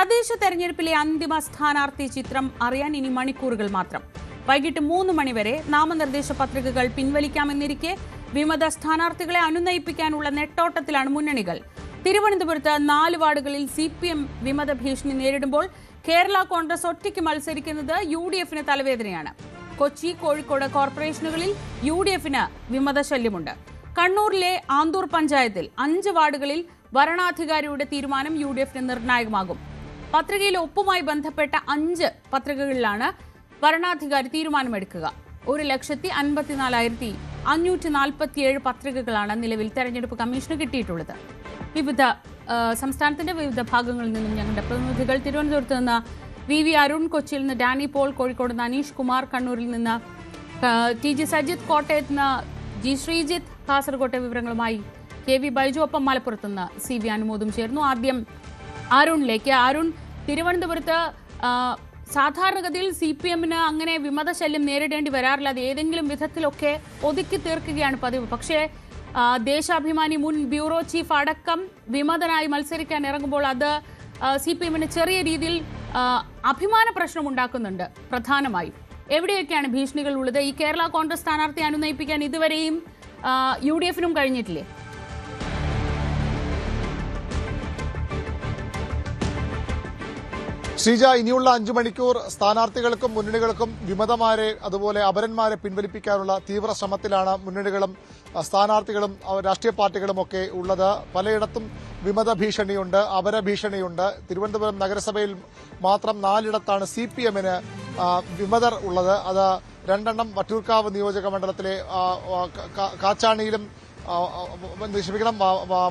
തദ്ദേശ തെരഞ്ഞെടുപ്പിലെ അന്തിമ സ്ഥാനാർത്ഥി ചിത്രം അറിയാൻ ഇനി മണിക്കൂറുകൾ മാത്രം. വൈകിട്ട് 3 മണിവരെ നാമനിർദ്ദേശ പത്രികകൾ പിൻവലിക്കാമെന്നിരിക്കെ വിമത സ്ഥാനാർത്ഥികളെ അനുനയിപ്പിക്കാനുള്ള നെട്ടോട്ടത്തിലാണ് മുന്നണികൾ. തിരുവനന്തപുരത്ത് 4 വാർഡുകളിൽ CPM വിമത ഭീഷണി നേരിടുമ്പോൾ കേരള കോൺഗ്രസ് ഒറ്റയ്ക്ക് മത്സരിക്കുന്നത് UDF-ന് തലവേദനയാണ്. കൊച്ചി, കോഴിക്കോട് കോർപ്പറേഷനുകളിൽ UDF-ന് വിമത ശല്യമുണ്ട്. കണ്ണൂരിലെ ആന്തൂർ പഞ്ചായത്തിൽ 5 വാർഡുകളിൽ വരണാധികാരിയുടെ തീരുമാനം UDF-ന് നിർണായകമാകും. പത്രികയിലെ ഒപ്പുമായി ബന്ധപ്പെട്ട 5 പത്രികകളിലാണ് വരണാധികാരി തീരുമാനമെടുക്കുക. 1,54,547 പത്രികകളാണ് നിലവിൽ തെരഞ്ഞെടുപ്പ് കമ്മീഷന് കിട്ടിയിട്ടുള്ളത്. സംസ്ഥാനത്തിന്റെ വിവിധ ഭാഗങ്ങളിൽ നിന്നും ഞങ്ങളുടെ പ്രതിനിധികൾ തിരുവനന്തപുരത്ത് നിന്ന് VV അരുൺ, കൊച്ചിയിൽ നിന്ന് ഡാനി പോൾ, കോഴിക്കോട് നിന്ന് അനീഷ് കുമാർ, കണ്ണൂരിൽ നിന്ന് TG സജിത്, കോട്ടയത്ത് നിന്ന് G ശ്രീജിത്ത്, കാസർകോട്ടെ വിവരങ്ങളുമായി KV ബൈജു, ഒപ്പം മലപ്പുറത്ത് നിന്ന് CV അനുമോദും ചേർന്നു. ആദ്യം അരുണിലേക്ക്. അരുൺ, തിരുവനന്തപുരത്ത് സാധാരണഗതിയിൽ CPM-ന് അങ്ങനെ വിമത ശല്യം നേരിടേണ്ടി വരാറില്ല. അത് ഏതെങ്കിലും വിധത്തിലൊക്കെ ഒതുക്കി തീർക്കുകയാണ് പതിവ്. പക്ഷേ ദേശാഭിമാനി മുൻ ബ്യൂറോ ചീഫ് അടക്കം വിമതനായി മത്സരിക്കാൻ ഇറങ്ങുമ്പോൾ അത് CPM-ന് ചെറിയ രീതിയിൽ അഭിമാന പ്രശ്നം ഉണ്ടാക്കുന്നുണ്ട്. പ്രധാനമായും എവിടെയൊക്കെയാണ് ഭീഷണികൾ ഉള്ളത്? ഈ കേരള കോൺഗ്രസ് സ്ഥാനാർത്ഥി അനുനയിപ്പിക്കാൻ ഇതുവരെയും UDF-നും കഴിഞ്ഞിട്ടില്ലേ? ശ്രീജ, ഇനിയുള്ള 5 മണിക്കൂർ സ്ഥാനാർത്ഥികൾക്കും മുന്നണികൾക്കും വിമതമാരെ അതുപോലെ അപരന്മാരെ പിൻവലിപ്പിക്കാനുള്ള തീവ്ര ശ്രമത്തിലാണ് മുന്നണികളും സ്ഥാനാർത്ഥികളും രാഷ്ട്രീയ പാർട്ടികളും ഒക്കെ ഉള്ളത്. പലയിടത്തും വിമത ഭീഷണിയുണ്ട്, അപര ഭീഷണിയുണ്ട്. തിരുവനന്തപുരം നഗരസഭയിൽ മാത്രം 4 CPM-ന് വിമതർ ഉള്ളത്. അത് 2 വട്ടിയൂർക്കാവ് നിയോജക മണ്ഡലത്തിലെ കാച്ചാണിയിലും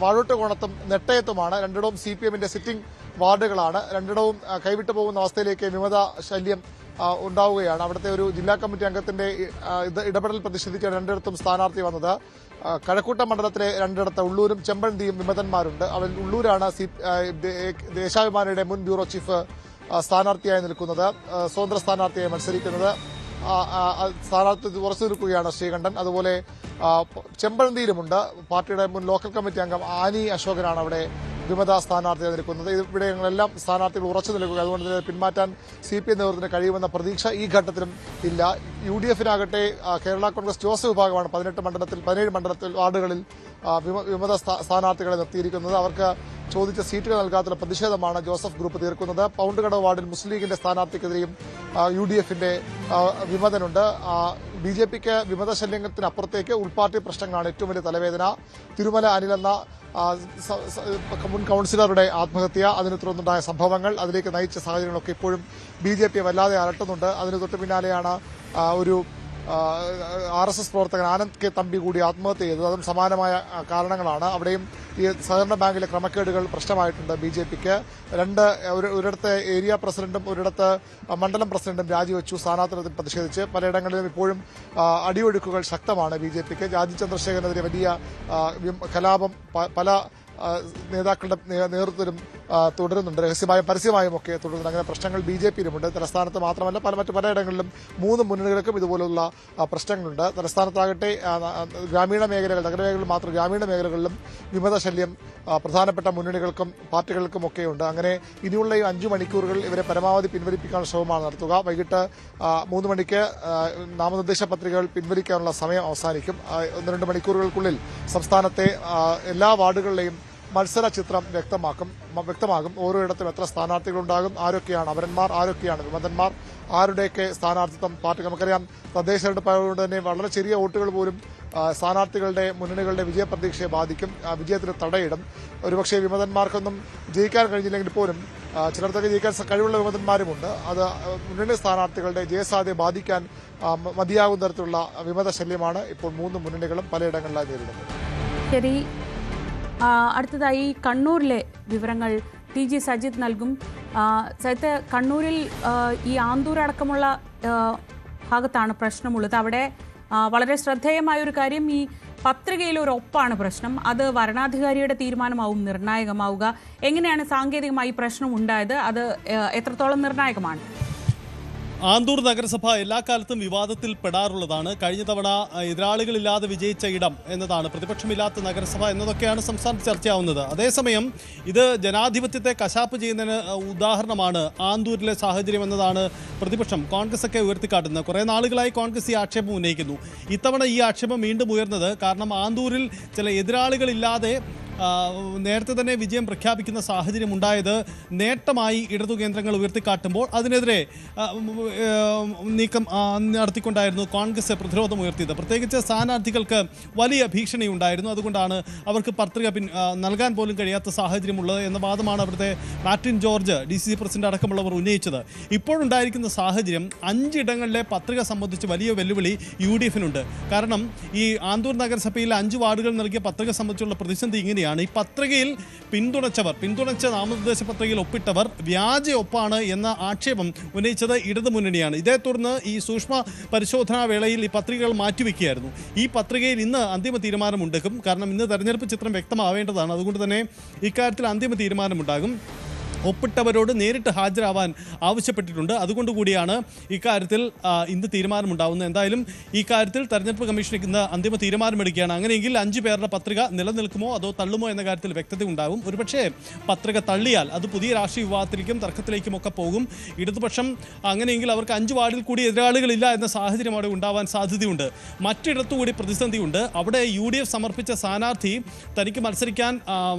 വാഴോട്ടുകോണത്തും നെട്ടയത്തുമാണ്. 2 CPM-ന്റെ സിറ്റിംഗ് വാർഡുകളാണ്. 2 കൈവിട്ടു പോകുന്ന അവസ്ഥയിലേക്ക് വിമത ശല്യം ഉണ്ടാവുകയാണ്. അവിടുത്തെ ഒരു ജില്ലാ കമ്മിറ്റി അംഗത്തിന്റെ ഇടപെടൽ പ്രതിഷേധിച്ച് 2 സ്ഥാനാർത്ഥി വന്നത്. കഴക്കൂട്ടം മണ്ഡലത്തിലെ 2 ഉള്ളൂരും ചെമ്പഴന്തിയും വിമതന്മാരുണ്ട്. അവരിൽ ഉള്ളൂരാണ് ദേശാഭിമാനിയുടെ മുൻ ബ്യൂറോ ചീഫ് സ്ഥാനാർത്ഥിയായി നിൽക്കുന്നത്, സ്വതന്ത്ര സ്ഥാനാർത്ഥിയായി മത്സരിക്കുന്നത്. സ്ഥാനാർത്ഥി ഉറച്ചു നിൽക്കുകയാണ് ശ്രീകണ്ഠൻ. അതുപോലെ ചെമ്പഴന്തിയിലുമുണ്ട്. പാർട്ടിയുടെ മുൻ ലോക്കൽ കമ്മിറ്റി അംഗം ആനി അശോകനാണ് അവിടെ വിമത സ്ഥാനാർത്ഥിയായി നിൽക്കുന്നത്. ഇവിടെയെല്ലാം സ്ഥാനാർത്ഥികൾ ഉറച്ചു നിൽക്കുക. അതുകൊണ്ട് തന്നെ പിന്മാറ്റാൻ CPM നേതൃത്വത്തിന് കഴിയുമെന്ന പ്രതീക്ഷ ഈ ഘട്ടത്തിലും ഇല്ല. UDF-നാകട്ടെ കേരള കോൺഗ്രസ് ജോസഫ് വിഭാഗമാണ് 17 മണ്ഡലത്തിൽ വാർഡുകളിൽ വിമത സ്ഥാനാർത്ഥികളെ നിർത്തിയിരിക്കുന്നത്. അവർക്ക് ചോദിച്ച സീറ്റുകൾ നൽകാത്തുള്ള പ്രതിഷേധമാണ് ജോസഫ് ഗ്രൂപ്പ് തീർക്കുന്നത്. പൗണ്ടുകടവ് വാർഡിൽ മുസ്ലിം ലീഗിന്റെ സ്ഥാനാർത്ഥിക്കെതിരെയും UDF-ന്റെ വിമതനുണ്ട്. BJP-ക്ക് വിമത ശല്യത്തിനപ്പുറത്തേക്ക് ഉൾപാർട്ടി പ്രശ്നങ്ങളാണ് ഏറ്റവും വലിയ തലവേദന. തിരുമല അനിൽ എന്ന മുൻ കൌൺസിലറുടെ ആത്മഹത്യ, അതിനെ തുടർന്നുണ്ടായ സംഭവങ്ങൾ, അതിലേക്ക് നയിച്ച സാഹചര്യങ്ങളൊക്കെ ഇപ്പോഴും BJP വല്ലാതെ അലട്ടുന്നുണ്ട്. അതിന് തൊട്ട് പിന്നാലെയാണ് ഒരു RSS പ്രവർത്തകൻ ആനന്ദ് K തമ്പി കൂടി ആത്മഹത്യ ചെയ്തത്. അതും സമാനമായ കാരണങ്ങളാണ്. അവിടെയും ഈ സഹകരണ ബാങ്കിലെ ക്രമക്കേടുകൾ പ്രശ്നമായിട്ടുണ്ട് BJP-ക്ക്. ഒരിടത്ത് ഏരിയ പ്രസിഡന്റും ഒരിടത്ത് മണ്ഡലം പ്രസിഡന്റും രാജിവെച്ചു സ്ഥാനാർത്ഥിത്വത്തിൽ പ്രതിഷേധിച്ച്. പലയിടങ്ങളിലും ഇപ്പോഴും അടിയൊഴുക്കുകൾ ശക്തമാണ് BJP-ക്ക്. രാജീവ് ചന്ദ്രശേഖരനെതിരെ വലിയ കലാപം പല നേതാക്കളുടെ നേതൃത്വത്തിലും തുടരുന്നുണ്ട്. രഹസ്യമായും പരസ്യമായും ഒക്കെ തുടരുന്നുണ്ട്. അങ്ങനെ പ്രശ്നങ്ങൾ BJP-യിലുമുണ്ട്. തലസ്ഥാനത്ത് മാത്രമല്ല മറ്റു പലയിടങ്ങളിലും 3 മുന്നണികൾക്കും ഇതുപോലുള്ള പ്രശ്നങ്ങളുണ്ട്. തലസ്ഥാനത്താകട്ടെ ഗ്രാമീണ മേഖലകൾ, നഗരമേഖലകളിൽ മാത്രം ഗ്രാമീണ മേഖലകളിലും വിമത ശല്യം പ്രധാനപ്പെട്ട മുന്നണികൾക്കും പാർട്ടികൾക്കും ഒക്കെയുണ്ട്. അങ്ങനെ ഇനിയുള്ള ഈ 5 മണിക്കൂറുകൾ ഇവരെ പരമാവധി പിൻവലിപ്പിക്കാനുള്ള ശ്രമമാണ് നടത്തുക. വൈകിട്ട് 3 മണിക്ക് നാമനിർദ്ദേശ പത്രികകൾ പിൻവലിക്കാനുള്ള സമയം അവസാനിക്കും. 1-2 മണിക്കൂറുകൾക്കുള്ളിൽ സംസ്ഥാനത്തെ എല്ലാ വാർഡുകളിലെയും മത്സര ചിത്രം വ്യക്തമാകും. ഓരോയിടത്തും എത്ര സ്ഥാനാർത്ഥികളുണ്ടാകും, ആരൊക്കെയാണ് അപരന്മാർ, ആരൊക്കെയാണ് വിമതന്മാർ, ആരുടെയൊക്കെ സ്ഥാനാർത്ഥിത്വം പാർട്ടി. നമുക്കറിയാം, തദ്ദേശ തെരഞ്ഞെടുപ്പായതുകൊണ്ട് തന്നെ വളരെ ചെറിയ വോട്ടുകൾ പോലും സ്ഥാനാർത്ഥികളുടെ മുന്നണികളുടെ വിജയപ്രതീക്ഷയെ ബാധിക്കും, വിജയത്തിന് തടയിടും. ഒരുപക്ഷെ വിമതന്മാർക്കൊന്നും ജയിക്കാൻ കഴിഞ്ഞില്ലെങ്കിൽ പോലും ചിലർക്കൊക്കെ ജയിക്കാൻ കഴിവുള്ള വിമതന്മാരുമുണ്ട്. അത് മുന്നണി സ്ഥാനാർത്ഥികളുടെ ജയസാധ്യത ബാധിക്കാൻ മതിയാകുന്ന തരത്തിലുള്ള വിമത ശല്യമാണ് ഇപ്പോൾ 3 മുന്നണികളും പലയിടങ്ങളിലായി നേരിടുന്നത്. ശരി, അടുത്തതായി കണ്ണൂരിലെ വിവരങ്ങൾ TG സജിത് നൽകും. സജിത്ത്, കണ്ണൂരിൽ ഈ ആന്തൂർ അടക്കമുള്ള ഭാഗത്താണ് പ്രശ്നമുള്ളത്. അവിടെ വളരെ ശ്രദ്ധേയമായൊരു കാര്യം, ഈ പത്രികയിൽ ഒരു ഒപ്പാണ് പ്രശ്നം. അത് വരണാധികാരിയുടെ തീരുമാനമാവും നിർണായകമാവുക. എങ്ങനെയാണ് സാങ്കേതികമായി പ്രശ്നം ഉണ്ടായത്? അത് എത്രത്തോളം നിർണായകമാണ്? ആന്തൂർ നഗരസഭ എല്ലാ കാലത്തും വിവാദത്തിൽ പെടാറുള്ളതാണ്. കഴിഞ്ഞ തവണ എതിരാളികളില്ലാതെ വിജയിച്ച ഇടം എന്നതാണ്, പ്രതിപക്ഷമില്ലാത്ത നഗരസഭ എന്നതൊക്കെയാണ് സംസ്ഥാനത്ത് ചർച്ചയാവുന്നത്. അതേസമയം ഇത് ജനാധിപത്യത്തെ കശാപ്പ് ചെയ്യുന്നതിന് ഉദാഹരണമാണ് ആന്തൂരിലെ സാഹചര്യം എന്നതാണ് പ്രതിപക്ഷം, കോൺഗ്രസ് ഒക്കെ ഉയർത്തിക്കാട്ടുന്നത്. കുറേ നാളുകളായി കോൺഗ്രസ് ഈ ആക്ഷേപം ഉന്നയിക്കുന്നു. ഇത്തവണ ഈ ആക്ഷേപം വീണ്ടും ഉയർന്നത് കാരണം ആന്തൂരിൽ ചില എതിരാളികളില്ലാതെ നേരത്തെ തന്നെ വിജയം പ്രഖ്യാപിക്കുന്ന സാഹചര്യം ഉണ്ടായത് നേട്ടമായി ഇടതു കേന്ദ്രങ്ങൾ ഉയർത്തിക്കാട്ടുമ്പോൾ അതിനെതിരെ നീക്കം നടത്തിക്കൊണ്ടായിരുന്നു കോൺഗ്രസ് പ്രതിരോധം ഉയർത്തിയത്. പ്രത്യേകിച്ച് സ്ഥാനാർത്ഥികൾക്ക് വലിയ ഭീഷണി ഉണ്ടായിരുന്നു. അതുകൊണ്ടാണ് അവർക്ക് പത്രിക നൽകാൻ പോലും കഴിയാത്ത സാഹചര്യമുള്ളത് എന്ന വാദമാണ് അവിടുത്തെ മാർട്ടിൻ ജോർജ് DCC പ്രസിഡന്റ് അടക്കമുള്ളവർ ഉന്നയിച്ചത്. ഇപ്പോഴുണ്ടായിരിക്കുന്ന സാഹചര്യം 5 ഇടങ്ങളിലെ പത്രിക സംബന്ധിച്ച് വലിയ വെല്ലുവിളി UDF-നുണ്ട്. കാരണം ഈ ആന്തൂർ നഗരസഭയിൽ 5 വാർഡുകൾ നൽകിയ പത്രിക സംബന്ധിച്ചുള്ള പ്രതിസന്ധി ഇങ്ങനെയാണ്. ഈ പത്രികയിൽ പിന്തുണച്ച നാമനിർദ്ദേശ പത്രികയിൽ ഒപ്പിട്ടവർ വ്യാജ ഒപ്പാണ് എന്ന ആക്ഷേപം ഉന്നയിച്ചത് ഇടതുമുന്നണിയാണ്. ഇതേ തുടർന്ന് ഈ സൂക്ഷ്മ പരിശോധനാ വേളയിൽ ഈ പത്രികകൾ മാറ്റിവെക്കുകയായിരുന്നു. ഈ പത്രികയിൽ ഇന്ന് അന്തിമ തീരുമാനമുണ്ടാകും. കാരണം ഇന്ന് തെരഞ്ഞെടുപ്പ് ചിത്രം വ്യക്തമാവേണ്ടതാണ്. അതുകൊണ്ട് തന്നെ ഇക്കാര്യത്തിൽ അന്തിമ തീരുമാനമുണ്ടാകും. ഒപ്പിട്ടവരോട് നേരിട്ട് ഹാജരാവാൻ ആവശ്യപ്പെട്ടിട്ടുണ്ട്. അതുകൊണ്ടുകൂടിയാണ് ഇക്കാര്യത്തിൽ ഇന്ന് തീരുമാനമുണ്ടാകുന്നത്. എന്തായാലും ഈ കാര്യത്തിൽ തെരഞ്ഞെടുപ്പ് കമ്മീഷൻ ഇന്ന് അന്തിമ തീരുമാനമെടുക്കുകയാണ്. അങ്ങനെയെങ്കിൽ 5 പേരുടെ പത്രിക നിലനിൽക്കുമോ അതോ തള്ളുമോ എന്ന കാര്യത്തിൽ വ്യക്തത ഉണ്ടാകും. ഒരുപക്ഷേ പത്രിക തള്ളിയാൽ അത് പുതിയ രാഷ്ട്രീയ വിവാദത്തിലേക്കും തർക്കത്തിലേക്കും ഒക്കെ പോകും. ഇടതുപക്ഷം അങ്ങനെയെങ്കിൽ അവർക്ക് 5 വാർഡിൽ കൂടി എതിരാളികളില്ല എന്ന സാഹചര്യം അവിടെ ഉണ്ടാവാൻ സാധ്യതയുണ്ട്. മറ്റിടത്തുകൂടി പ്രതിസന്ധിയുണ്ട്. അവിടെ UDF സമർപ്പിച്ച സ്ഥാനാർത്ഥി തനിക്ക് മത്സരിക്കാൻ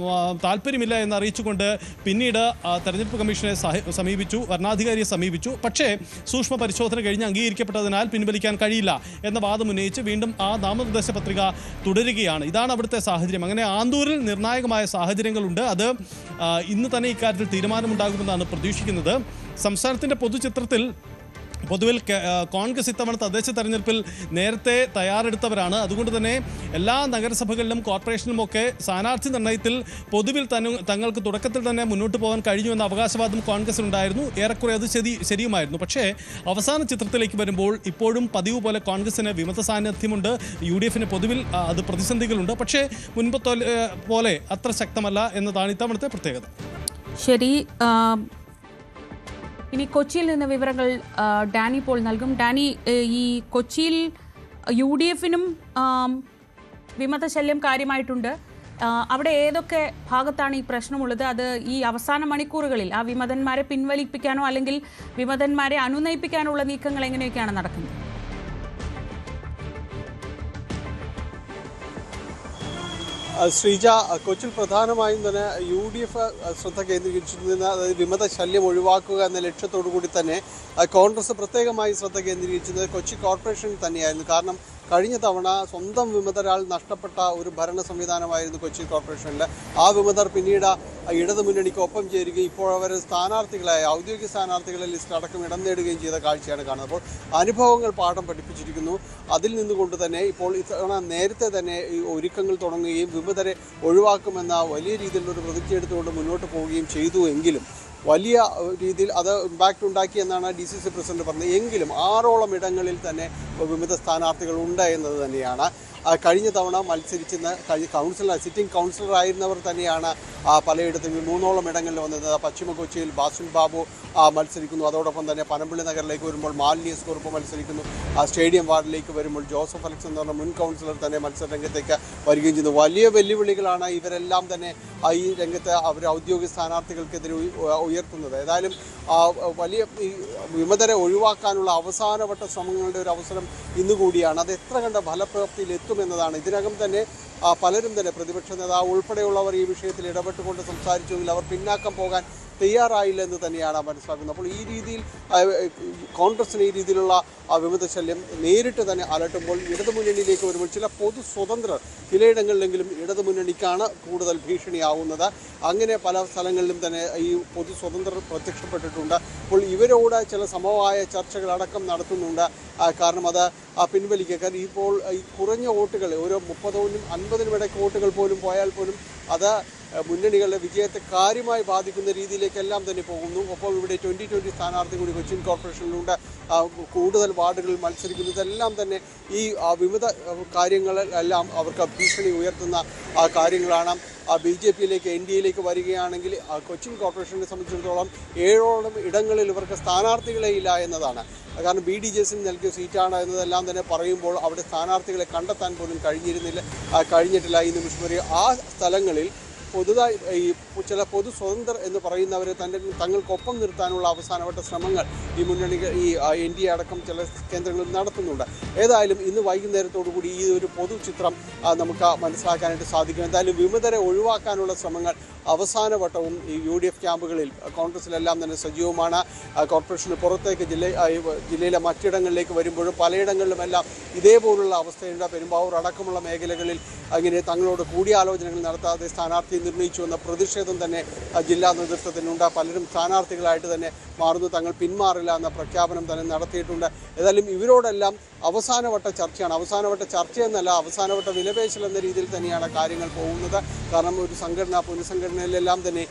താല്പര്യമില്ല എന്നറിയിച്ചുകൊണ്ട് പിന്നീട് തെരഞ്ഞെടുപ്പ് കമ്മീഷനെ സമീപിച്ചു, ഭരണാധികാരിയെ സമീപിച്ചു. പക്ഷേ സൂക്ഷ്മ പരിശോധന കഴിഞ്ഞ് അംഗീകരിക്കപ്പെട്ടതിനാൽ പിൻവലിക്കാൻ കഴിയില്ല എന്ന വാദം ഉന്നയിച്ച് വീണ്ടും ആ നാമനിർദ്ദേശ പത്രിക തുടരുകയാണ്. ഇതാണ് അവിടുത്തെ സാഹചര്യം. അങ്ങനെ ആന്തൂരിൽ നിർണായകമായ സാഹചര്യങ്ങളുണ്ട്. അത് ഇന്ന് തന്നെ ഇക്കാര്യത്തിൽ തീരുമാനമുണ്ടാകുമെന്നാണ് പ്രതീക്ഷിക്കുന്നത്. സംസ്ഥാനത്തിൻ്റെ പൊതുചിത്രത്തിൽ പൊതുവിൽ കോൺഗ്രസ് ഇത്തവണ തദ്ദേശ തെരഞ്ഞെടുപ്പിൽ നേരത്തെ തയ്യാറെടുത്തവരാണ്. അതുകൊണ്ട് തന്നെ എല്ലാ നഗരസഭകളിലും കോർപ്പറേഷനിലുമൊക്കെ സ്ഥാനാർത്ഥി നിർണ്ണയത്തിൽ പൊതുവിൽ തങ്ങൾക്ക് തുടക്കത്തിൽ തന്നെ മുന്നോട്ട് പോകാൻ കഴിഞ്ഞു എന്ന അവകാശവാദം കോൺഗ്രസിനുണ്ടായിരുന്നു. ഏറെക്കുറെ അത് ശരിയുമായിരുന്നു. പക്ഷേ അവസാന ചിത്രത്തിലേക്ക് വരുമ്പോൾ ഇപ്പോഴും പതിവ് പോലെ കോൺഗ്രസിന് വിമത സാന്നിധ്യമുണ്ട്. UDF-ന് പൊതുവിൽ അത് പ്രതിസന്ധികളുണ്ട്. പക്ഷേ മുൻപത്തെ പോലെ അത്ര ശക്തമല്ല എന്നതാണ് ഇത്തവണത്തെ പ്രത്യേകത. ശരി, ഇനി കൊച്ചിയിൽ നിന്ന് വിവരങ്ങൾ ഡാനി പോൾ നൽകും. ഡാനി, ഈ കൊച്ചിയിൽ UDF-നും വിമതശല്യം കാര്യമായിട്ടുണ്ട്. അവിടെ ഏതൊക്കെ ഭാഗത്താണ് ഈ പ്രശ്നമുള്ളത്? അത് ഈ അവസാന മണിക്കൂറുകളിൽ ആ വിമതന്മാരെ പിൻവലിപ്പിക്കാനോ അല്ലെങ്കിൽ വിമതന്മാരെ അനുനയിപ്പിക്കാനുള്ള നീക്കങ്ങൾ എങ്ങനെയൊക്കെയാണ് നടക്കുന്നത്? ശ്രീജ, കൊച്ചിയിൽ പ്രധാനമായും തന്നെ UDF ശ്രദ്ധ കേന്ദ്രീകരിച്ചിരുന്ന, അതായത് വിമത ശല്യം ഒഴിവാക്കുക എന്ന ലക്ഷ്യത്തോടു കൂടി തന്നെ കോൺഗ്രസ് പ്രത്യേകമായി ശ്രദ്ധ കേന്ദ്രീകരിച്ചിരുന്നത് കൊച്ചി കോർപ്പറേഷൻ തന്നെയായിരുന്നു. കാരണം കഴിഞ്ഞ തവണ സ്വന്തം വിമതരാൽ നഷ്ടപ്പെട്ട ഒരു ഭരണ സംവിധാനമായിരുന്നു കൊച്ചി കോർപ്പറേഷനിൽ. ആ വിമതർ പിന്നീട് ഇടതുമുന്നണിക്ക് ഒപ്പം ചേരുകയും ഇപ്പോൾ അവർ സ്ഥാനാർത്ഥികളായ ഔദ്യോഗിക സ്ഥാനാർത്ഥികളെ ലിസ്റ്റ് അടക്കം ഇടം നേടുകയും ചെയ്ത കാഴ്ചയാണ് കാണുന്നത്. അപ്പോൾ അനുഭവങ്ങൾ പാഠം പഠിപ്പിച്ചിരിക്കുന്നു. അതിൽ നിന്നുകൊണ്ട് തന്നെ ഇപ്പോൾ ഇത്തവണ നേരത്തെ തന്നെ ഈ ഒരുക്കങ്ങൾ തുടങ്ങുകയും വിമതരെ ഒഴിവാക്കുമെന്ന വലിയ രീതിയിലൊരു പ്രതിജ്ഞ എടുത്തുകൊണ്ട് മുന്നോട്ട് പോവുകയും ചെയ്തു. എങ്കിലും വലിയ രീതിയിൽ അത് ഇമ്പാക്റ്റ് ഉണ്ടാക്കി എന്നാണ് DCC പ്രസിഡന്റ് പറഞ്ഞത്. എങ്കിലും 6ഓളം ഇടങ്ങളിൽ തന്നെ വിമത സ്ഥാനാർത്ഥികൾ ഉണ്ട് എന്നത് തന്നെയാണ്. കഴിഞ്ഞ തവണ മത്സരിച്ചിരുന്ന സിറ്റിംഗ് കൗൺസിലർ ആയിരുന്നവർ തന്നെയാണ് പലയിടത്തും 3ഓളം ഇടങ്ങളിൽ വന്നത്. പശ്ചിമ കൊച്ചിയിൽ ബാസുൽ ബാബു മത്സരിക്കുന്നു. അതോടൊപ്പം തന്നെ പനമ്പള്ളി നഗറിലേക്ക് വരുമ്പോൾ മാലിനി എസ് കുറുപ്പ് മത്സരിക്കുന്നു. സ്റ്റേഡിയം വാർഡിലേക്ക് വരുമ്പോൾ ജോസഫ് അലക്സ് എന്ന് പറഞ്ഞ മുൻ കൗൺസിലർ തന്നെ മത്സരരംഗത്തേക്ക് വരികയും ചെയ്യുന്നു. വലിയ വെല്ലുവിളികളാണ് ഇവരെല്ലാം തന്നെ ഈ രംഗത്ത് അവർ ഔദ്യോഗിക സ്ഥാനാർത്ഥികൾക്കെതിരെ ഉയർത്തുന്നത്. ഏതായാലും വലിയ ഈ വിമതരെ ഒഴിവാക്കാനുള്ള അവസാനവട്ട ശ്രമങ്ങളുടെ ഒരു അവസരം ഇന്നുകൂടിയാണ്. അത് എത്ര കണ്ട ഫലപ്രാപ്തിയിൽ എത്തുമെന്നതാണ്. ഇതിനകം തന്നെ പലരും തന്നെ പ്രതിപക്ഷ നേതാവ് ഉൾപ്പെടെയുള്ളവർ ഈ വിഷയത്തിൽ ഇടപെട്ടുകൊണ്ട് സംസാരിച്ചെങ്കിൽ അവർ പിന്നാക്കം പോകാൻ തയ്യാറായില്ല എന്ന് തന്നെയാണ് മനസ്സിലാക്കുന്നത്. അപ്പോൾ ഈ രീതിയിൽ കോൺഗ്രസിന് ഈ രീതിയിലുള്ള വിമത ശല്യം നേരിട്ട് തന്നെ അലട്ടുമ്പോൾ ഇടതുമുന്നണിയിലേക്ക് വരുമ്പോൾ ചില പൊതു സ്വതന്ത്രർ ചിലയിടങ്ങളിലെങ്കിലും ഇടതുമുന്നണിക്കാണ് കൂടുതൽ ഭീഷണിയാവുന്നത്. അങ്ങനെ പല സ്ഥലങ്ങളിലും തന്നെ ഈ പൊതു സ്വതന്ത്രർ പ്രത്യക്ഷപ്പെട്ടിട്ടുണ്ട്. അപ്പോൾ ഇവരോട് ചില സമവായ ചർച്ചകളടക്കം നടത്തുന്നുണ്ട്. കാരണം അത് പിൻവലിക്കുക. കാരണം ഇപ്പോൾ ഈ കുറഞ്ഞ വോട്ടുകൾ, ഓരോ 30-നും 50-നും ഇടയ്ക്ക് വോട്ടുകൾ പോലും പോയാൽ പോലും അത് മുന്നണികളുടെ വിജയത്തെ കാര്യമായി ബാധിക്കുന്ന രീതിയിലേക്കെല്ലാം തന്നെ പോകുന്നു. ഒപ്പം ഇവിടെ 2020 സ്ഥാനാർത്ഥി കൂടി കൊച്ചിൻ കോർപ്പറേഷനിലൂടെ കൂടുതൽ വാർഡുകളിൽ മത്സരിക്കുന്നു. ഇതെല്ലാം തന്നെ ഈ വിവിധ കാര്യങ്ങളെല്ലാം അവർക്ക് ഭീഷണി ഉയർത്തുന്ന കാര്യങ്ങളാണ്. BJPയിലേക്ക് NDAയിലേക്ക് വരികയാണെങ്കിൽ കൊച്ചിൻ കോർപ്പറേഷനെ സംബന്ധിച്ചിടത്തോളം 7ഓളം ഇടങ്ങളിൽ ഇവർക്ക് സ്ഥാനാർത്ഥികളെ ഇല്ല എന്നതാണ്. കാരണം BDJസിന് നൽകിയ സീറ്റാണ് എന്നതെല്ലാം തന്നെ പറയുമ്പോൾ അവിടെ സ്ഥാനാർത്ഥികളെ കണ്ടെത്താൻ പോലും കഴിഞ്ഞിട്ടില്ല ഈ നിമിഷം വരെ. ആ സ്ഥലങ്ങളിൽ പുതുതായി ഈ ചില പൊതു സ്വതന്ത്രർ എന്ന് പറയുന്നവരെ തങ്ങൾക്കൊപ്പം നിർത്താനുള്ള അവസാനവട്ട ശ്രമങ്ങൾ ഈ മുന്നണികൾ ഈ NDA അടക്കം ചില കേന്ദ്രങ്ങളിൽ നടത്തുന്നുണ്ട്. ഏതായാലും ഇന്ന് വൈകുന്നേരത്തോടുകൂടി ഈ ഒരു പൊതു ചിത്രം നമുക്ക് മനസ്സിലാക്കാനായിട്ട് സാധിക്കും. എന്തായാലും വിമതരെ ഒഴിവാക്കാനുള്ള ശ്രമങ്ങൾ അവസാനവട്ടവും ഈ UDF ക്യാമ്പുകളിൽ കോൺഗ്രസിലെല്ലാം തന്നെ സജീവമാണ്. കോർപ്പറേഷന് പുറത്തേക്ക് ജില്ലയിലെ മറ്റിടങ്ങളിലേക്ക് വരുമ്പോഴും പലയിടങ്ങളിലുമെല്ലാം ഇതേപോലുള്ള അവസ്ഥയുണ്ട്. പെരുമ്പാവൂർ അടക്കമുള്ള മേഖലകളിൽ അങ്ങനെ തങ്ങളോട് കൂടിയാലോചനകൾ നടത്താതെ സ്ഥാനാർത്ഥി നിർണയിച്ചു എന്ന പ്രതിഷേധം തന്നെ ജില്ലാ നേതൃത്വത്തിനുണ്ട്. പലരും സ്ഥാനാർത്ഥികളായിട്ട് തന്നെ മാറുന്നു, തങ്ങൾ പിന്മാറില്ല എന്ന പ്രഖ്യാപനം തന്നെ നടത്തിയിട്ടുണ്ട്. ഏതായാലും ഇവരോടെല്ലാം അവസാനവട്ട ചർച്ചയാണ്. അവസാനവട്ട ചർച്ചയെന്നല്ല, അവസാനവട്ട വിലപേശൽ എന്ന രീതിയിൽ തന്നെയാണ് കാര്യങ്ങൾ പോകുന്നത്. കാരണം ഒരു പുനഃസംഘടനയിലെല്ലാം തന്നെ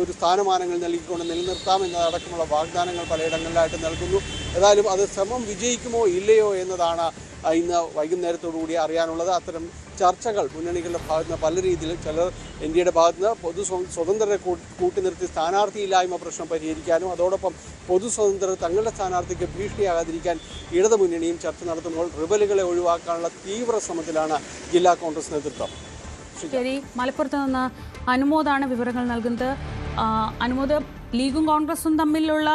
ഒരു സ്ഥാനമാനങ്ങൾ നൽകിക്കൊണ്ട് നിലനിർത്താമെന്നതടക്കമുള്ള വാഗ്ദാനങ്ങൾ പലയിടങ്ങളിലായിട്ട് നൽകുന്നു. ഏതായാലും അത് ശ്രമം വിജയിക്കുമോ ഇല്ലയോ എന്നതാണ് ഇന്ന് വൈകുന്നേരത്തോടുകൂടി അറിയാനുള്ളത്. അത്തരം ചർച്ചകൾ മുന്നണികളുടെ ഭാഗത്ത് നിന്ന് പല രീതിയിലും, ചിലർ NDAയുടെ ഭാഗത്ത് നിന്ന് സ്വതന്ത്രരെ കൂട്ടി നിർത്തി സ്ഥാനാർത്ഥിയില്ലായ്മ പ്രശ്നം പരിഹരിക്കാനും അതോടൊപ്പം സ്വതന്ത്രർ തങ്ങളുടെ സ്ഥാനാർത്ഥിക്ക് ഭീഷണിയാകാതിരിക്കാൻ ഇടതു മുന്നണിയും ചർച്ച നടത്തുമ്പോൾ റിബലുകളെ ഒഴിവാക്കാനുള്ള തീവ്ര ശ്രമത്തിലാണ് ജില്ലാ കോൺഗ്രസ് നേതൃത്വം. ശരി, മലപ്പുറത്ത് നിന്ന് അനുമോദാണ് വിവരങ്ങൾ നൽകുന്നത്. അനുമോദ്, ലീഗും കോൺഗ്രസും തമ്മിലുള്ള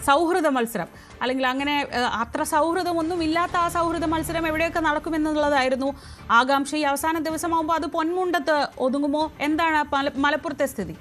സൗഹൃദ മത്സരം, അല്ലെങ്കിൽ അങ്ങനെ അത്ര സൗഹൃദമൊന്നും ഇല്ലാത്ത ആ സൗഹൃദ മത്സരം എവിടെയൊക്കെ നടക്കുമെന്നുള്ളതായിരുന്നു ആകാംക്ഷ. ഈ അവസാന ദിവസമാകുമ്പോൾ അത് പൊന്മുണ്ടത്ത് ഒതുങ്ങുമോ? എന്താണ് മലപ്പുറത്തെ സ്ഥിതി?